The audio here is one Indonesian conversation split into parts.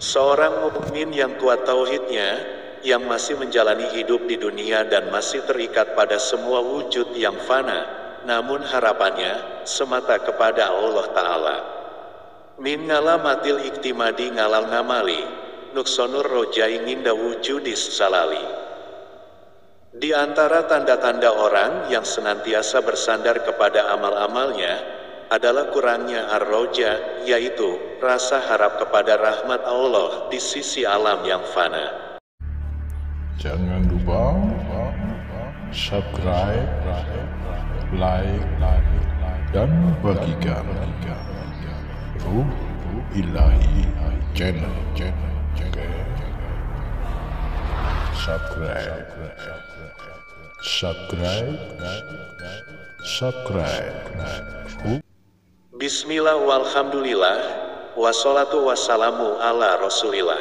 Seorang mukmin yang kuat tauhidnya, yang masih menjalani hidup di dunia dan masih terikat pada semua wujud yang fana, namun harapannya semata kepada Allah Ta'ala. Min ngalamatil iktimadi ngalal ngamali, nuksonur rojai nginda wujudis salali. Di antara tanda-tanda orang yang senantiasa bersandar kepada amal-amalnya, adalah kurangnya ar-roja, yaitu rasa harap kepada rahmat Allah di sisi alam yang fana. Jangan lupa subscribe, like, dan bagikan Ruh Ilahi channel. Subscribe. Bismillah walhamdulillah, wassalatu wassalamu ala rasulillah.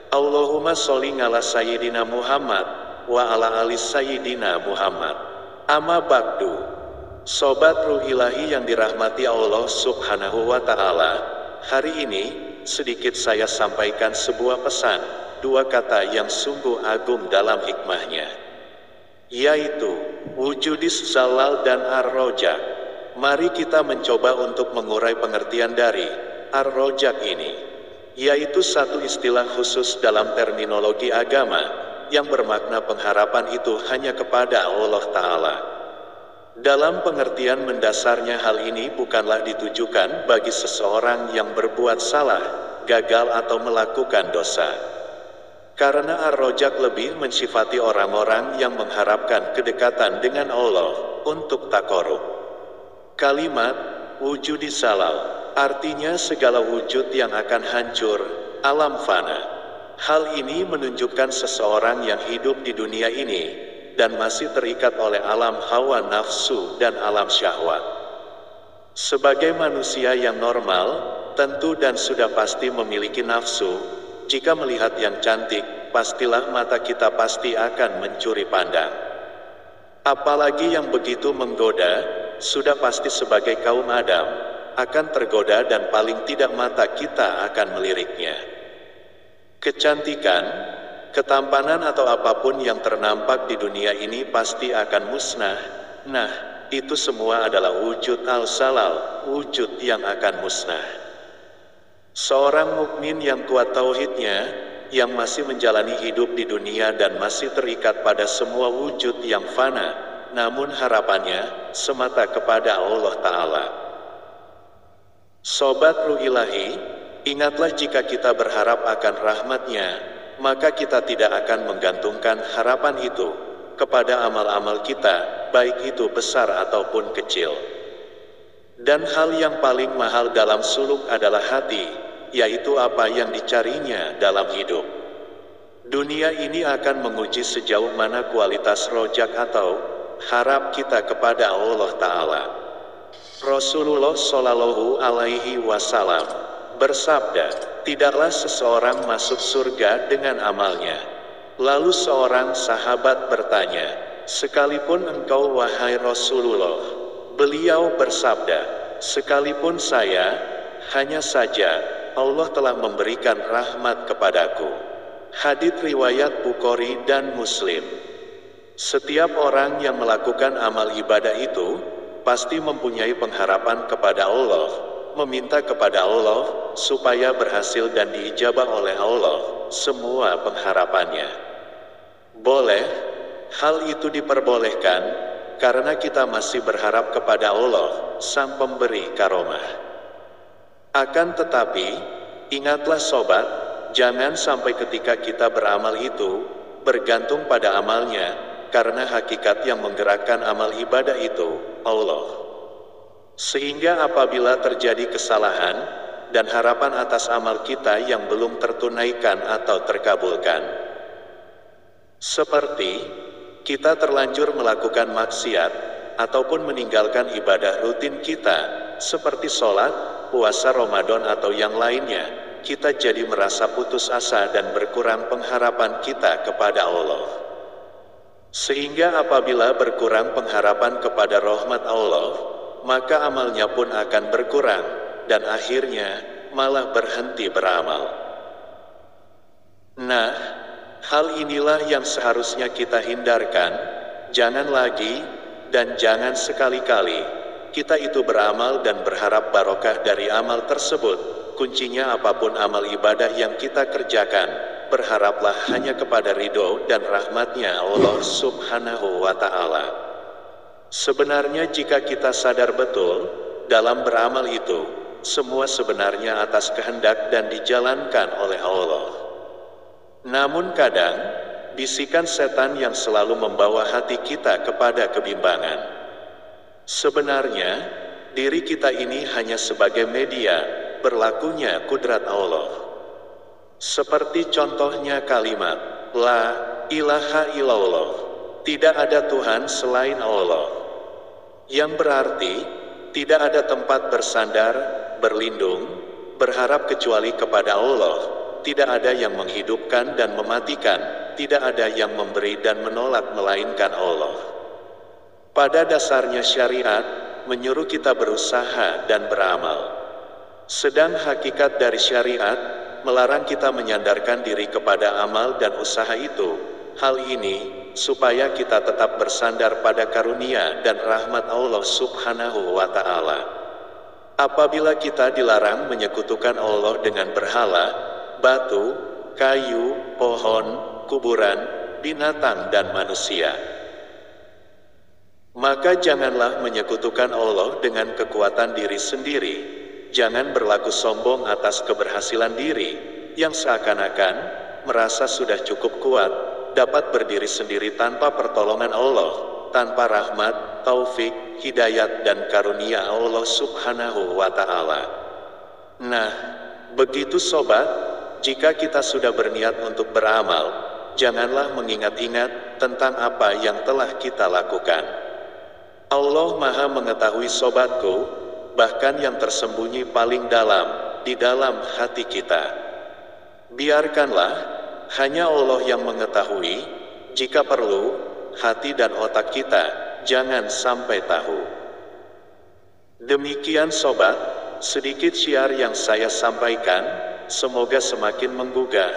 Allahumma sholli ala sayyidina Muhammad, wa ala ali sayyidina Muhammad. Amma ba'du. Sobat Ruh Ilahi yang dirahmati Allah Subhanahu wa Ta'ala, hari ini sedikit saya sampaikan sebuah pesan, dua kata yang sungguh agung dalam hikmahnya, yaitu wujudis zalal dan ar-rojak. Mari kita mencoba untuk mengurai pengertian dari ar-rojak ini, yaitu satu istilah khusus dalam terminologi agama yang bermakna pengharapan itu hanya kepada Allah Ta'ala. Dalam pengertian mendasarnya, hal ini bukanlah ditujukan bagi seseorang yang berbuat salah, gagal atau melakukan dosa. Karena ar-rojak lebih mensifati orang-orang yang mengharapkan kedekatan dengan Allah untuk taqarrub. Kalimat wujudis salal artinya segala wujud yang akan hancur, alam fana. Hal ini menunjukkan seseorang yang hidup di dunia ini dan masih terikat oleh alam hawa nafsu dan alam syahwat. Sebagai manusia yang normal, tentu dan sudah pasti memiliki nafsu. Jika melihat yang cantik, pastilah mata kita pasti akan mencuri pandang. Apalagi yang begitu menggoda, sudah pasti sebagai kaum Adam akan tergoda dan paling tidak mata kita akan meliriknya. Kecantikan, ketampanan atau apapun yang ternampak di dunia ini pasti akan musnah. Nah, itu semua adalah wujud al-salal, wujud yang akan musnah. Seorang mukmin yang kuat tauhidnya, yang masih menjalani hidup di dunia dan masih terikat pada semua wujud yang fana, namun harapannya semata kepada Allah Ta'ala. Sobat Ruh Ilahi, ingatlah jika kita berharap akan rahmat-Nya, maka kita tidak akan menggantungkan harapan itu kepada amal-amal kita, baik itu besar ataupun kecil. Dan hal yang paling mahal dalam suluk adalah hati, yaitu apa yang dicarinya dalam hidup. Dunia ini akan menguji sejauh mana kualitas rojak atau harap kita kepada Allah Ta'ala. Rasulullah Shallallahu Alaihi Wasallam bersabda, tidaklah seseorang masuk surga dengan amalnya. Lalu seorang sahabat bertanya, sekalipun engkau wahai Rasulullah? Beliau bersabda, sekalipun saya, hanya saja Allah telah memberikan rahmat kepadaku. Hadits riwayat Bukhari dan Muslim. Setiap orang yang melakukan amal ibadah itu pasti mempunyai pengharapan kepada Allah, meminta kepada Allah supaya berhasil dan diijabah oleh Allah semua pengharapannya. Boleh, hal itu diperbolehkan karena kita masih berharap kepada Allah, Sang Pemberi karomah. Akan tetapi, ingatlah sobat, jangan sampai ketika kita beramal itu bergantung pada amalnya, karena hakikat yang menggerakkan amal ibadah itu Allah. Sehingga apabila terjadi kesalahan dan harapan atas amal kita yang belum tertunaikan atau terkabulkan, seperti kita terlanjur melakukan maksiat ataupun meninggalkan ibadah rutin kita seperti sholat, puasa Ramadan atau yang lainnya, kita jadi merasa putus asa dan berkurang pengharapan kita kepada Allah. Sehingga apabila berkurang pengharapan kepada rahmat Allah, maka amalnya pun akan berkurang, dan akhirnya malah berhenti beramal. Nah, hal inilah yang seharusnya kita hindarkan. Jangan lagi, dan jangan sekali-kali, kita itu beramal dan berharap barokah dari amal tersebut. Kuncinya apapun amal ibadah yang kita kerjakan, berharaplah hanya kepada ridho dan rahmatnya Allah Subhanahu wa Ta'ala. Sebenarnya jika kita sadar betul, dalam beramal itu, semua sebenarnya atas kehendak dan dijalankan oleh Allah. Namun kadang, bisikan setan yang selalu membawa hati kita kepada kebimbangan. Sebenarnya, diri kita ini hanya sebagai media, berlakunya kudrat Allah. Seperti contohnya kalimat, La ilaha illallah, tidak ada Tuhan selain Allah. Yang berarti, tidak ada tempat bersandar, berlindung, berharap kecuali kepada Allah. Tidak ada yang menghidupkan dan mematikan, tidak ada yang memberi dan menolak melainkan Allah. Pada dasarnya syariat, menyuruh kita berusaha dan beramal. Sedang hakikat dari syariat, melarang kita menyandarkan diri kepada amal dan usaha itu. Hal ini, supaya kita tetap bersandar pada karunia dan rahmat Allah Subhanahu wa Ta'ala. Apabila kita dilarang menyekutukan Allah dengan berhala, batu, kayu, pohon, kuburan, binatang dan manusia, maka janganlah menyekutukan Allah dengan kekuatan diri sendiri. Jangan berlaku sombong atas keberhasilan diri, yang seakan-akan merasa sudah cukup kuat, dapat berdiri sendiri tanpa pertolongan Allah, tanpa rahmat, taufik, hidayat dan karunia Allah Subhanahu wa Ta'ala. Nah, begitu sobat, jika kita sudah berniat untuk beramal, janganlah mengingat-ingat tentang apa yang telah kita lakukan. Allah Maha mengetahui sobatku, bahkan yang tersembunyi paling dalam, di dalam hati kita. Biarkanlah, hanya Allah yang mengetahui, jika perlu, hati dan otak kita, jangan sampai tahu. Demikian sobat, sedikit syiar yang saya sampaikan, semoga semakin menggugah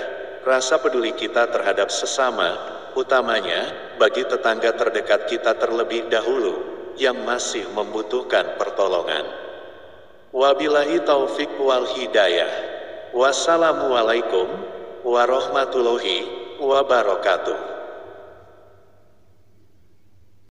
rasa peduli kita terhadap sesama, utamanya, bagi tetangga terdekat kita terlebih dahulu, yang masih membutuhkan pertolongan. Wabillahi taufik wal hidayah. Wassalamualaikum warahmatullahi wabarakatuh.